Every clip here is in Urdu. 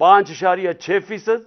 5.6%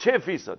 6%।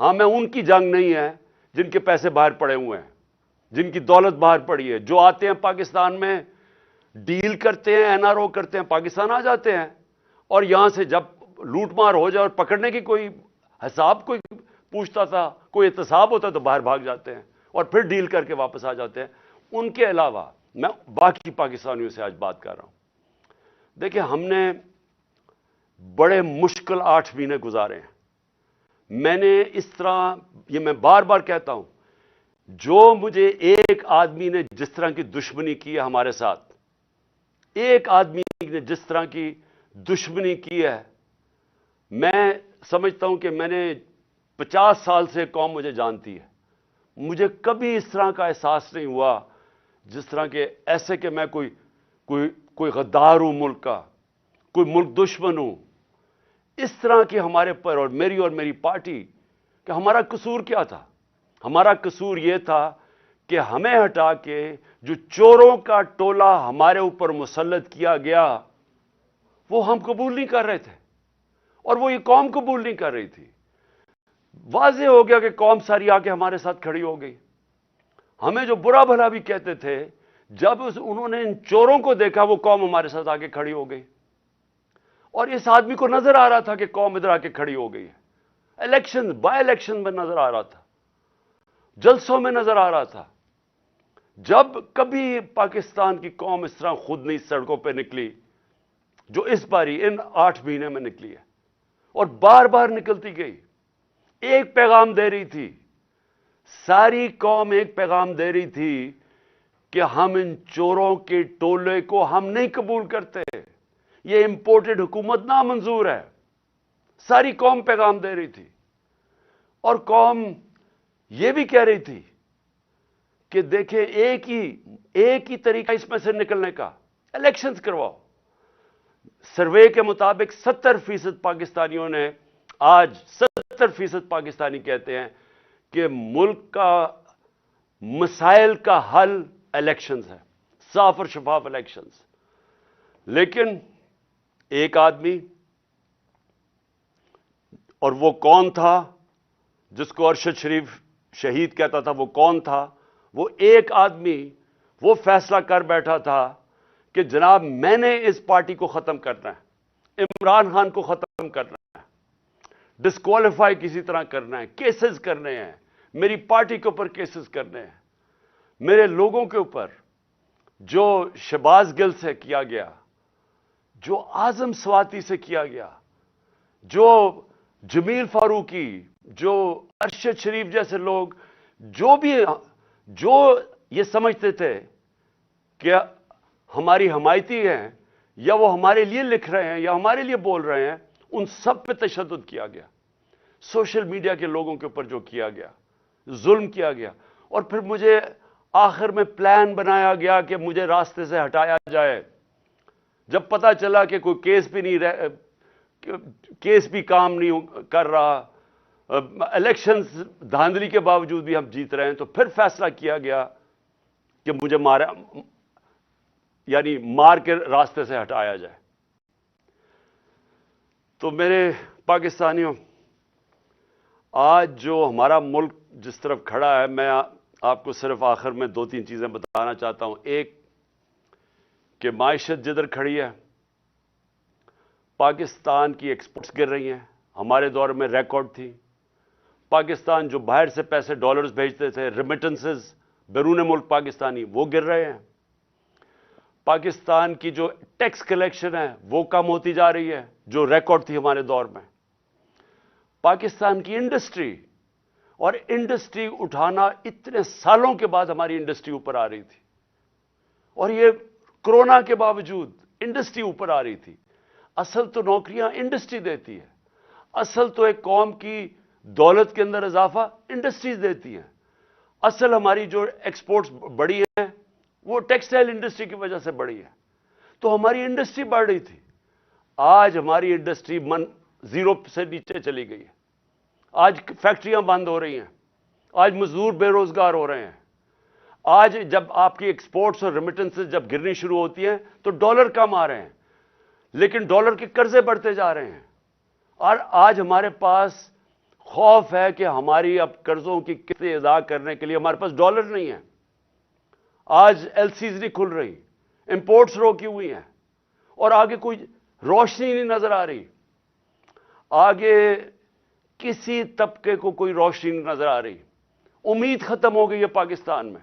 ہاں میں ان کی جنگ نہیں ہے جن کے پیسے باہر پڑے ہوئے ہیں، جن کی دولت باہر پڑی ہے، جو آتے ہیں پاکستان میں ڈیل کرتے ہیں، این آر او کرتے ہیں، پاکستان آ جاتے ہیں، اور یہاں سے جب لوٹ مار ہو جائے اور پکڑنے کی کوئی حساب کوئی پوچھتا تھا، کوئی احتساب ہوتا تو باہر بھاگ جاتے ہیں اور پھر ڈیل کر کے واپس آ جاتے ہیں۔ ان کے علاوہ میں باقی پاکستانیوں سے آج بات کر رہا ہوں۔ دیکھیں، ہم نے بڑے مشکل 8 مہینے گزارے ہیں۔ میں نے اس طرح، یہ میں بار بار کہتا ہوں، جو مجھے ایک آدمی نے جس طرح کی دشمنی کی ہے ہمارے ساتھ، ایک آدمی نے جس طرح کی دشمنی کی ہے، میں سمجھتا ہوں کہ میں نے 50 سال سے قوم مجھے جانتی ہے، مجھے کبھی اس طرح کا احساس نہیں ہوا جس طرح کہ ایسے کہ میں کوئی غدار ہوں ملک کا، کوئی ملک دشمن ہوں۔ اس طرح کی ہمارے پر اور میری پارٹی کہ ہمارا قصور کیا تھا؟ ہمارا قصور یہ تھا کہ ہمیں ہٹا کے جو چوروں کا ٹولہ ہمارے اوپر مسلط کیا گیا وہ ہم قبول نہیں کر رہے تھے، اور وہ یہ قوم قبول نہیں کر رہی تھی۔ واضح ہو گیا کہ قوم ساری آ کے ہمارے ساتھ کھڑی ہو گئی۔ ہمیں جو برا بھلا بھی کہتے تھے، جب انہوں نے ان چوروں کو دیکھا وہ قوم ہمارے ساتھ آ کے کھڑی ہو گئی، اور اس آدمی کو نظر آ رہا تھا کہ قوم ادھر آ کے کھڑی ہو گئی ہے۔ الیکشن، بائی الیکشن میں نظر آ رہا تھا، جلسوں میں نظر آ رہا تھا۔ جب کبھی پاکستان کی قوم اس طرح خود نہیں سڑکوں پہ نکلی جو اس باری ان 8 مہینے میں نکلی ہے، اور بار بار نکلتی گئی، ایک پیغام دے رہی تھی، ساری قوم ایک پیغام دے رہی تھی کہ ہم ان چوروں کے ٹولے کو ہم نہیں قبول کرتے، یہ امپورٹڈ حکومت نامنظور ہے۔ ساری قوم پیغام دے رہی تھی، اور قوم یہ بھی کہہ رہی تھی کہ دیکھیں ایک ہی طریقہ اس میں سے نکلنے کا، الیکشنز کرواؤ۔ سروے کے مطابق 70% پاکستانیوں نے، آج 70% پاکستانی کہتے ہیں کہ ملک کا مسائل کا حل الیکشنز ہے، صاف اور شفاف الیکشنز۔ لیکن ایک آدمی، اور وہ کون تھا جس کو ارشد شریف شہید کہتا تھا، وہ کون تھا؟ وہ ایک آدمی وہ فیصلہ کر بیٹھا تھا کہ جناب میں نے اس پارٹی کو ختم کرنا ہے، عمران خان کو ختم کرنا ہے، ڈسکوالیفائی کسی طرح کرنا ہے، کیسز کرنے ہیں، میری پارٹی کے اوپر کیسز کرنے ہیں، میرے لوگوں کے اوپر۔ جو شہباز گل سے کیا گیا، جو اعظم سواتی سے کیا گیا، جو جمیل فاروقی، جو ارشد شریف جیسے لوگ، جو یہ سمجھتے تھے کہ ہماری حمایتی ہیں، یا وہ ہمارے لیے لکھ رہے ہیں یا ہمارے لیے بول رہے ہیں، ان سب پہ تشدد کیا گیا۔ سوشل میڈیا کے لوگوں کے اوپر جو کیا گیا، ظلم کیا گیا، اور پھر مجھے آخر میں پلان بنایا گیا کہ مجھے راستے سے ہٹایا جائے۔ جب پتا چلا کہ کوئی کیس بھی کام نہیں کر رہا، الیکشنز دھاندلی کے باوجود بھی ہم جیت رہے ہیں، تو پھر فیصلہ کیا گیا کہ مجھے مار کے راستے سے ہٹایا جائے۔ تو میرے پاکستانیوں، آج جو ہمارا ملک جس طرف کھڑا ہے، میں آپ کو صرف آخر میں 2-3 چیزیں بتانا چاہتا ہوں۔ ایک کہ معیشت جدھر کھڑی ہے، پاکستان کی ایکسپورٹس گر رہی ہیں، ہمارے دور میں ریکارڈ تھی۔ پاکستان جو باہر سے پیسے ڈالرز بھیجتے تھے، ریمیٹنسز بیرون ملک پاکستانی، وہ گر رہے ہیں۔ پاکستان کی جو ٹیکس کلیکشن ہے وہ کم ہوتی جا رہی ہے، جو ریکارڈ تھی ہمارے دور میں۔ پاکستان کی انڈسٹری، اور انڈسٹری اٹھانا اتنے سالوں کے بعد ہماری انڈسٹری اوپر آ رہی تھی، اور یہ کرونا کے باوجود انڈسٹری اوپر آ رہی تھی۔ اصل تو نوکریاں انڈسٹری دیتی ہے، اصل تو ایک قوم کی دولت کے اندر اضافہ انڈسٹریز دیتی ہیں۔ اصل ہماری جو ایکسپورٹس بڑی ہیں وہ ٹیکسٹائل انڈسٹری کی وجہ سے بڑی ہے، تو ہماری انڈسٹری بڑھ رہی تھی۔ آج ہماری انڈسٹری زیرو سے نیچے چلی گئی ہے، آج فیکٹریاں بند ہو رہی ہیں، آج مزدور بے روزگار ہو رہے ہیں۔ آج جب آپ کی ایکسپورٹس اور ریمیٹنسز جب گرنی شروع ہوتی ہیں تو ڈالر کم آ رہے ہیں، لیکن ڈالر کے قرضے بڑھتے جا رہے ہیں، اور آج ہمارے پاس خوف ہے کہ ہماری اب قرضوں کی قسطیں ادا کرنے کے لیے ہمارے پاس ڈالر نہیں ہے. آج ایل سیز نہیں کھل رہی, امپورٹس روکی ہوئی ہیں, اور آگے کوئی روشنی نہیں نظر آ رہی. آگے کسی طبقے کو کوئی روشنی نہیں نظر آ رہی. امید ختم ہو گئی ہے پاکستان میں.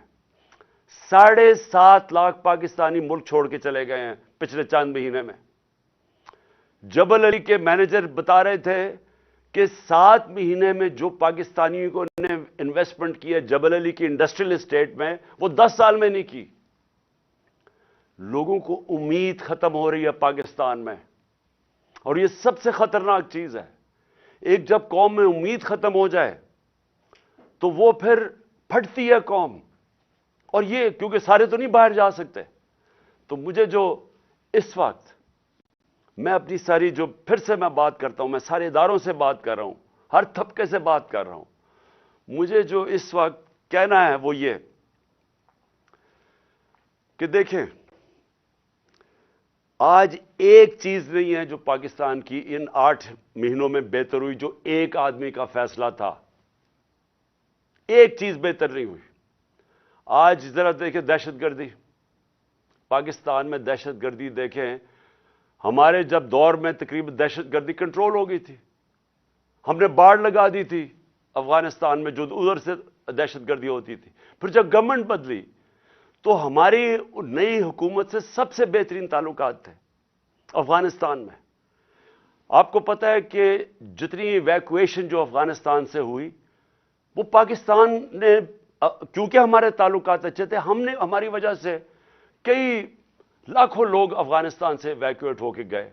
7.5 لاکھ پاکستانی ملک چھوڑ کے چلے گئے ہیں پچھلے چند مہینے میں. جبل علی کے مینیجر بتا رہے تھے کہ 7 مہینے میں جو پاکستانیوں کو نے انویسٹمنٹ کی ہے جبل علی کی انڈسٹریل اسٹیٹ میں, وہ 10 سال میں نہیں کی. لوگوں کو امید ختم ہو رہی ہے پاکستان میں, اور یہ سب سے خطرناک چیز ہے. ایک جب قوم میں امید ختم ہو جائے تو وہ پھر پھٹتی ہے قوم. اور یہ کیونکہ سارے تو نہیں باہر جا سکتے, تو مجھے جو اس وقت میں اپنی ساری جو پھر سے میں بات کرتا ہوں, میں سارے اداروں سے بات کر رہا ہوں, ہر طبقے سے بات کر رہا ہوں, مجھے جو اس وقت کہنا ہے وہ یہ کہ دیکھیں, آج ایک چیز نہیں ہے جو پاکستان کی ان 8 مہینوں میں بہتر ہوئی, جو ایک آدمی کا فیصلہ تھا. ایک چیز بہتر نہیں ہوئی. آج ذرا دیکھیں دہشت گردی, پاکستان میں دہشت گردی دیکھیں. ہمارے جب دور میں تقریباً دہشت گردی کنٹرول ہو گئی تھی, ہم نے باڑ لگا دی تھی افغانستان میں جو ادھر سے دہشت گردی ہوتی تھی. پھر جب گورنمنٹ بدلی تو ہماری نئی حکومت سے سب سے بہترین تعلقات تھے افغانستان میں. آپ کو پتہ ہے کہ جتنی ایویکویشن جو افغانستان سے ہوئی وہ پاکستان نے, کیونکہ ہمارے تعلقات اچھے تھے, ہم نے ہماری وجہ سے کئی لاکھوں لوگ افغانستان سے ایویکویٹ ہو کے گئے.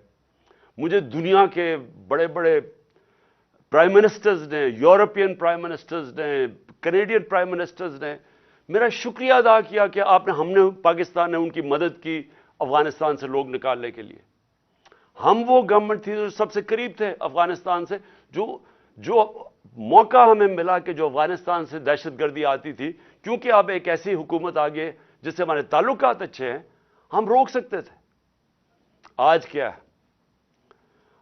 مجھے دنیا کے بڑے بڑے پرائم منسٹرز نے, یورپین پرائم منسٹرز نے, کینیڈین پرائم منسٹرز نے میرا شکریہ ادا کیا کہ ہم نے پاکستان نے ان کی مدد کی افغانستان سے لوگ نکالنے کے لیے. ہم وہ گورنمنٹ تھی جو سب سے قریب تھے افغانستان سے, جو موقع ہمیں ملا کہ جو افغانستان سے دہشت گردی آتی تھی, کیونکہ اب ایک ایسی حکومت آ گئی جس سے ہمارے تعلقات اچھے ہیں, ہم روک سکتے تھے. آج کیا ہے؟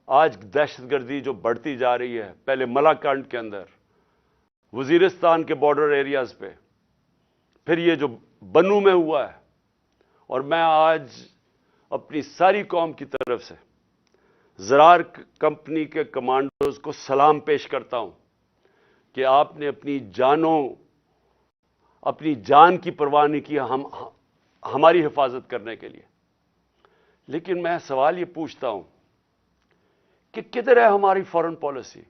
آج دہشت گردی جو بڑھتی جا رہی ہے, پہلے ملاکنڈ کے اندر, وزیرستان کے بارڈر ایریاز پہ, پھر یہ جو بنو میں ہوا ہے. اور میں آج اپنی ساری قوم کی طرف سے زرار کمپنی کے کمانڈوز کو سلام پیش کرتا ہوں کہ آپ نے اپنی جان کی پرواہ نہیں کی ہماری حفاظت کرنے کے لیے. لیکن میں سوال یہ پوچھتا ہوں کہ کدھر ہے ہماری فارن پالیسی؟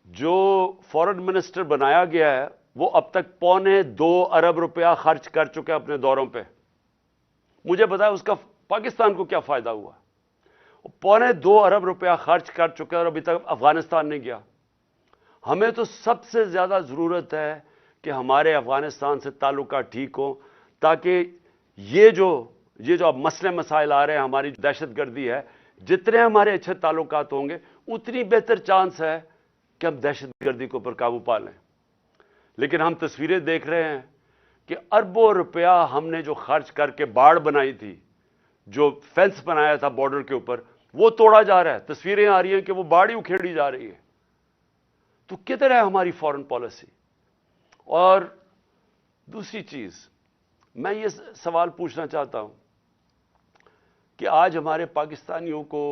جو فارن منسٹر بنایا گیا ہے وہ اب تک 2.25 ارب روپیہ خرچ کر چکے اپنے دوروں پہ. مجھے بتایا اس کا پاکستان کو کیا فائدہ ہوا؟ 2.25 ارب روپیہ خرچ کر چکے اور ابھی تک افغانستان نہیں گیا. ہمیں تو سب سے زیادہ ضرورت ہے کہ ہمارے افغانستان سے تعلقات ٹھیک ہوں, تاکہ یہ جو اب مسئلے مسائل آ رہے ہیں, ہماری دہشت گردی ہے, جتنے ہمارے اچھے تعلقات ہوں گے اتنی بہتر چانس ہے کہ ہم دہشت گردی کو پر قابو پا لیں. لیکن ہم تصویریں دیکھ رہے ہیں کہ اربوں روپیہ ہم نے جو خرچ کر کے باڑ بنائی تھی, جو فینس بنایا تھا بارڈر کے اوپر, وہ توڑا جا رہا ہے. تصویریں آ رہی ہیں کہ وہ باڑ ہی اکھیڑی جا رہی ہے. تو کدھر ہے ہماری فارن پالیسی؟ اور دوسری چیز میں یہ سوال پوچھنا چاہتا ہوں کہ آج ہمارے پاکستانیوں کو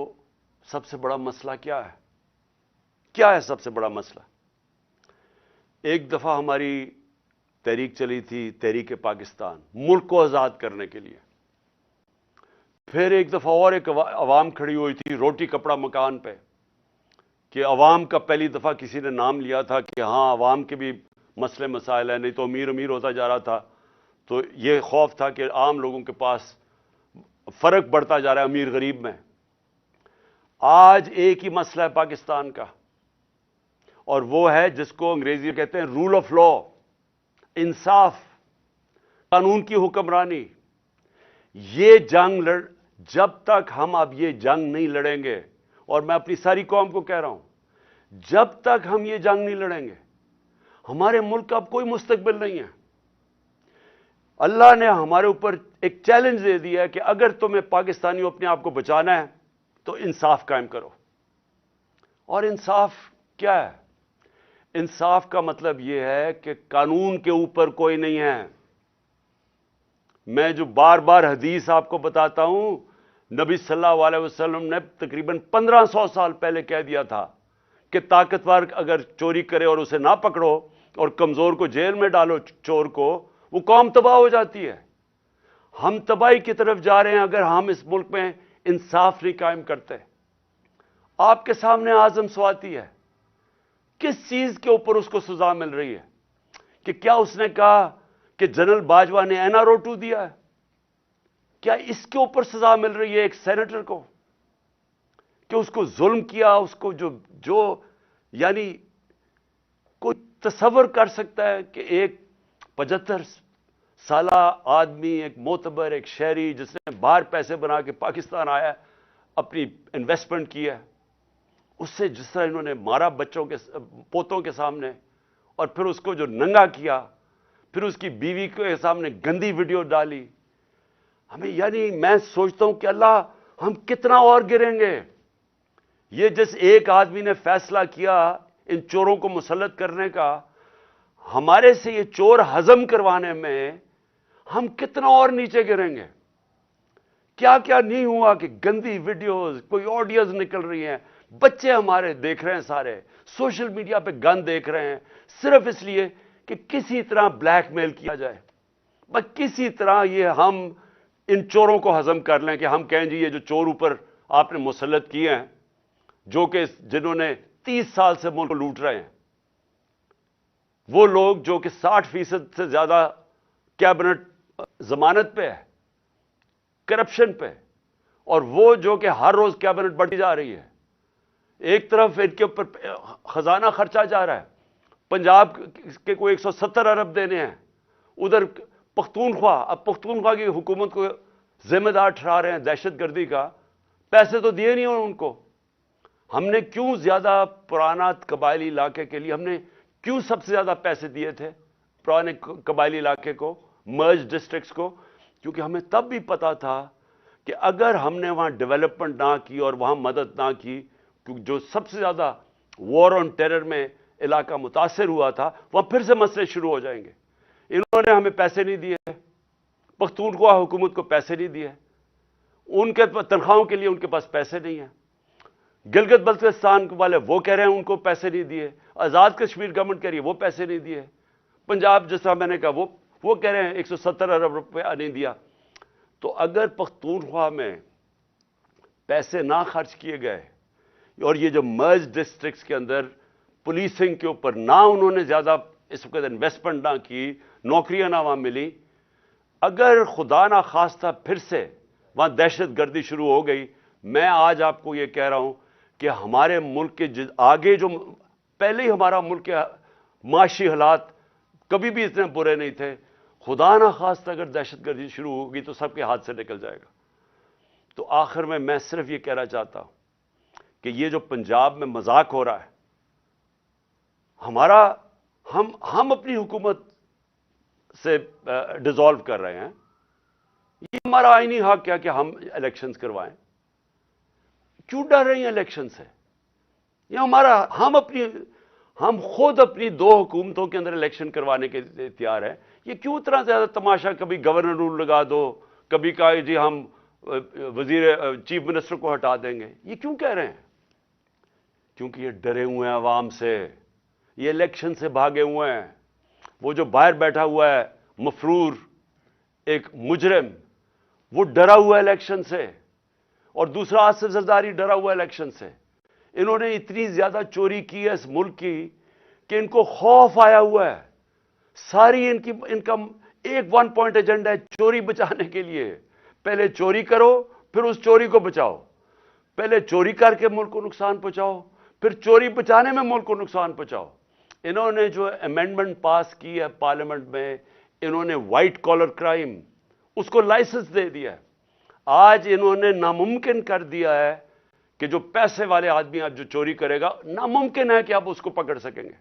سب سے بڑا مسئلہ کیا ہے؟ کیا ہے سب سے بڑا مسئلہ؟ ایک دفعہ ہماری تحریک چلی تھی, تحریک پاکستان, ملک کو آزاد کرنے کے لیے. پھر ایک دفعہ اور ایک عوام کھڑی ہوئی تھی روٹی کپڑا مکان پہ, کہ عوام کا پہلی دفعہ کسی نے نام لیا تھا کہ ہاں عوام کے بھی مسئلے مسائل ہیں, نہیں تو امیر امیر ہوتا جا رہا تھا. تو یہ خوف تھا کہ عام لوگوں کے پاس فرق بڑھتا جا رہا ہے امیر غریب میں. آج ایک ہی مسئلہ ہے پاکستان کا, اور وہ ہے جس کو انگریزی میں کہتے ہیں رول آف لا, انصاف, قانون کی حکمرانی. یہ جنگ جب تک ہم اب یہ جنگ نہیں لڑیں گے, اور میں اپنی ساری قوم کو کہہ رہا ہوں, جب تک ہم یہ جنگ نہیں لڑیں گے ہمارے ملک کا اب کوئی مستقبل نہیں ہے. اللہ نے ہمارے اوپر ایک چیلنج دے دیا ہے کہ اگر تمہیں پاکستانیوں اپنے آپ کو بچانا ہے تو انصاف قائم کرو. اور انصاف کیا ہے؟ انصاف کا مطلب یہ ہے کہ قانون کے اوپر کوئی نہیں ہے. میں جو بار بار حدیث آپ کو بتاتا ہوں، نبی صلی اللہ علیہ وسلم نے تقریباً 1500 سال پہلے کہہ دیا تھا کہ طاقتور اگر چوری کرے اور اسے نہ پکڑو اور کمزور کو جیل میں ڈالو، چور کو، وہ قوم تباہ ہو جاتی ہے. ہم تباہی کی طرف جا رہے ہیں اگر ہم اس ملک میں انصاف نہیں قائم کرتے. آپ کے سامنے اعظم سواتی ہے، کس چیز کے اوپر اس کو سزا مل رہی ہے؟ کہ کیا اس نے کہا کہ جنرل باجوہ نے این آر او 2 دیا ہے؟ کیا اس کے اوپر سزا مل رہی ہے ایک سینیٹر کو کہ اس کو ظلم کیا؟ اس کو جو یعنی کوئی تصور کر سکتا ہے کہ ایک 75 سالہ آدمی، ایک معتبر، ایک شہری جس نے باہر پیسے بنا کے پاکستان آیا، اپنی انویسٹمنٹ کی ہے، اس سے جس طرح انہوں نے مارا بچوں کے پوتوں کے سامنے، اور پھر اس کو جو ننگا کیا، پھر اس کی بیوی کے سامنے گندی ویڈیو ڈالی. ہمیں یعنی میں سوچتا ہوں کہ اللہ، ہم کتنا اور گریں گے؟ یہ جس ایک آدمی نے فیصلہ کیا ان چوروں کو مسلط کرنے کا، ہمارے سے یہ چور ہضم کروانے میں ہم کتنا اور نیچے گریں گے؟ کیا کیا نہیں ہوا کہ گندی ویڈیوز، کوئی آڈیوز نکل رہی ہیں، بچے ہمارے دیکھ رہے ہیں، سارے سوشل میڈیا پہ گن دیکھ رہے ہیں، صرف اس لیے کہ کسی طرح بلیک میل کیا جائے، بس کسی طرح یہ ہم ان چوروں کو ہضم کر لیں کہ ہم کہیں جی یہ جو چور اوپر آپ نے مسلط کیے ہیں، جو کہ جنہوں نے 30 سال سے ملک کو لوٹ رہے ہیں، وہ لوگ جو کہ 60% سے زیادہ کیبنٹ ضمانت پہ ہے، کرپشن پہ، اور وہ جو کہ ہر روز کیبنٹ بڑھتی جا رہی ہے. ایک طرف ان کے اوپر خزانہ خرچہ جا رہا ہے، پنجاب کے کوئی 170 ارب دینے ہیں، ادھر پختونخوا، اب پختونخوا کی حکومت کو ذمہ دار ٹھہرا رہے ہیں دہشت گردی کا. پیسے تو دیے نہیں ان کو. ہم نے کیوں زیادہ پرانا قبائلی علاقے کے لیے ہم نے کیوں سب سے زیادہ پیسے دیے تھے پرانے قبائلی علاقے کو، مرج ڈسٹرکٹس کو؟ کیونکہ ہمیں تب بھی پتا تھا کہ اگر ہم نے وہاں ڈیولپمنٹ نہ کی اور وہاں مدد نہ کی، کیونکہ جو سب سے زیادہ وار آن ٹیرر میں علاقہ متاثر ہوا تھا، وہاں پھر سے مسئلے شروع ہو جائیں گے. انہوں نے ہمیں پیسے نہیں دیے، پختونخوا حکومت کو پیسے نہیں دیے، ان کے تنخواہوں کے لیے ان کے پاس پیسے نہیں ہیں. گلگت بلتستان والے وہ کہہ رہے ہیں ان کو پیسے نہیں دیے، آزاد کشمیر گورنمنٹ کہہ رہی ہے وہ پیسے نہیں دیے، پنجاب جس طرح میں نے کہا وہ کہہ رہے ہیں 170 ارب روپیہ نہیں دیا. تو اگر پختونخوا میں پیسے نہ خرچ کیے گئے اور یہ جو مرج ڈسٹرکٹس کے اندر پولیسنگ کے اوپر نہ انہوں نے زیادہ اس وقت انویسٹمنٹ نہ کی، نوکریاں نہ وہاں ملی، اگر خدا نہ خواستہ پھر سے وہاں دہشت گردی شروع ہو گئی، میں آج آپ کو یہ کہہ رہا ہوں کہ ہمارے ملک کے آگے جو پہلے ہی ہمارا ملک کے معاشی حالات کبھی بھی اتنے برے نہیں تھے، خدا نہ خواستہ اگر دہشت گردی شروع ہوگی تو سب کے ہاتھ سے نکل جائے گا. تو آخر میں صرف یہ کہنا چاہتا ہوں کہ یہ جو پنجاب میں مذاق ہو رہا ہے، ہم اپنی حکومت سے ڈیزالو کر رہے ہیں، یہ ہمارا آئینی حق کیا کہ ہم الیکشنز کروائیں؟ کیوں ڈر رہی ہیں الیکشن سے؟ یہ ہم خود اپنی 2 حکومتوں کے اندر الیکشن کروانے کے لیے تیار ہیں. یہ کیوں اتنا زیادہ تماشا؟ کبھی گورنر رول لگا دو، کبھی کہا جی ہم چیف منسٹر کو ہٹا دیں گے. یہ کیوں کہہ رہے ہیں؟ کیونکہ یہ ڈرے ہوئے ہیں عوام سے، یہ الیکشن سے بھاگے ہوئے ہیں. وہ جو باہر بیٹھا ہوا ہے مفرور ایک مجرم، وہ ڈرا ہوا ہے الیکشن سے، اور دوسرا آصف زرداری ڈرا ہوا ہے الیکشن سے. انہوں نے اتنی زیادہ چوری کی ہے اس ملک کی کہ ان کو خوف آیا ہوا ہے. ساری ان کا ایک 1 پوائنٹ ایجنڈا ہے چوری بچانے کے لیے. پہلے چوری کرو، پھر اس چوری کو بچاؤ. پہلے چوری کر کے ملک کو نقصان پہنچاؤ، پھر چوری بچانے میں ملک کو نقصان پہنچاؤ. انہوں نے جو امینڈمنٹ پاس کی ہے پارلیمنٹ میں، انہوں نے وائٹ کالر کرائم اس کو لائسنس دے دیا ہے. آج انہوں نے ناممکن کر دیا ہے کہ جو پیسے والے آدمی آج جو چوری کرے گا، ناممکن ہے کہ آپ اس کو پکڑ سکیں گے.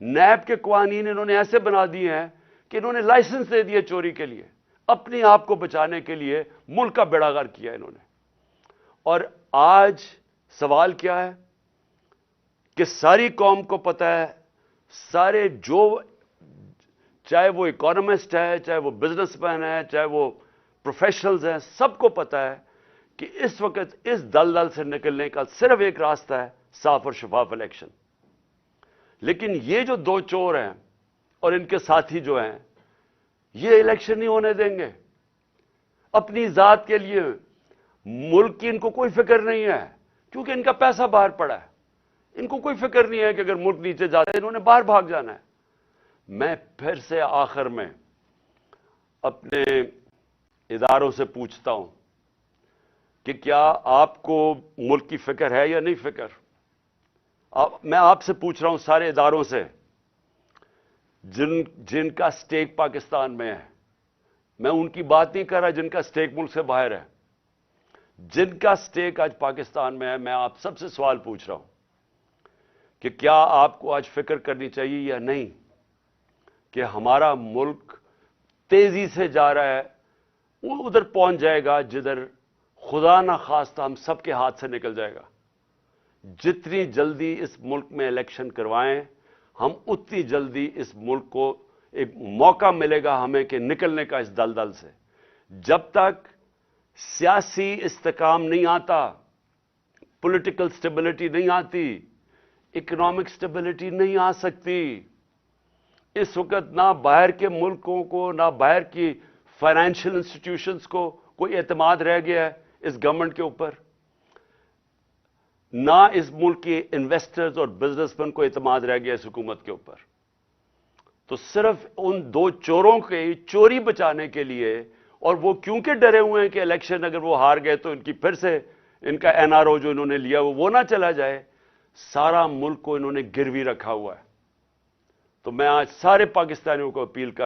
نیب کے قوانین انہوں نے ایسے بنا دیے ہیں کہ انہوں نے لائسنس دے دیے چوری کے لیے، اپنے آپ کو بچانے کے لیے ملک کا بیڑا غرق کیا انہوں نے. اور آج سوال کیا ہے کہ ساری قوم کو پتہ ہے، سارے جو چاہے وہ اکانومسٹ ہے، چاہے وہ بزنس مین ہے، چاہے وہ پروفیشنلز ہیں، سب کو پتہ ہے کہ اس وقت اس دلدل سے نکلنے کا صرف ایک راستہ ہے، صاف اور شفاف الیکشن۔ لیکن یہ جو دو چور ہیں اور ان کے ساتھی جو ہیں، یہ الیکشن نہیں ہونے دیں گے۔ اپنی ذات کے لیے ملک کی ان کو کوئی فکر نہیں ہے، کیونکہ ان کا پیسہ باہر پڑا ہے۔ ان کو کوئی فکر نہیں ہے کہ اگر ملک نیچے جاتا ہے انہوں نے باہر بھاگ جانا ہے۔ میں پھر سے آخر میں اپنے اداروں سے پوچھتا ہوں کہ کیا آپ کو ملک کی فکر ہے یا نہیں فکر؟ میں آپ سے پوچھ رہا ہوں، سارے اداروں سے جن کا سٹیک پاکستان میں ہے۔ میں ان کی بات نہیں کر رہا جن کا سٹیک ملک سے باہر ہے، جن کا سٹیک آج پاکستان میں ہے۔ میں آپ سب سے سوال پوچھ رہا ہوں کہ کیا آپ کو آج فکر کرنی چاہیے یا نہیں کہ ہمارا ملک تیزی سے جا رہا ہے، وہ ادھر پہنچ جائے گا جدھر خدا نہ خواستہ ہم سب کے ہاتھ سے نکل جائے گا۔ جتنی جلدی اس ملک میں الیکشن کروائیں، ہم اتنی جلدی اس ملک کو ایک موقع ملے گا ہمیں کہ نکلنے کا اس دلدل سے۔ جب تک سیاسی استحکام نہیں آتا، پولیٹیکل سٹیبلٹی نہیں آتی، اکنامک سٹیبلٹی نہیں آ سکتی۔ اس وقت نہ باہر کے ملکوں کو، نہ باہر کی فائنینشیل انسٹیٹیوشنز کو کوئی اعتماد رہ گیا ہے اس گورنمنٹ کے اوپر، نہ اس ملک کے انویسٹرز اور بزنس مین کو اعتماد رہ گیا اس حکومت کے اوپر۔ تو صرف ان دو چوروں کے چوری بچانے کے لیے، اور وہ کیونکہ ڈرے ہوئے ہیں کہ الیکشن اگر وہ ہار گئے تو ان کی پھر سے ان کا این آر او جو انہوں نے لیا وہ نہ چلا جائے، سارا ملک کو انہوں نے گروی رکھا ہوا ہے۔ تو میں آج سارے پاکستانیوں کو اپیل کر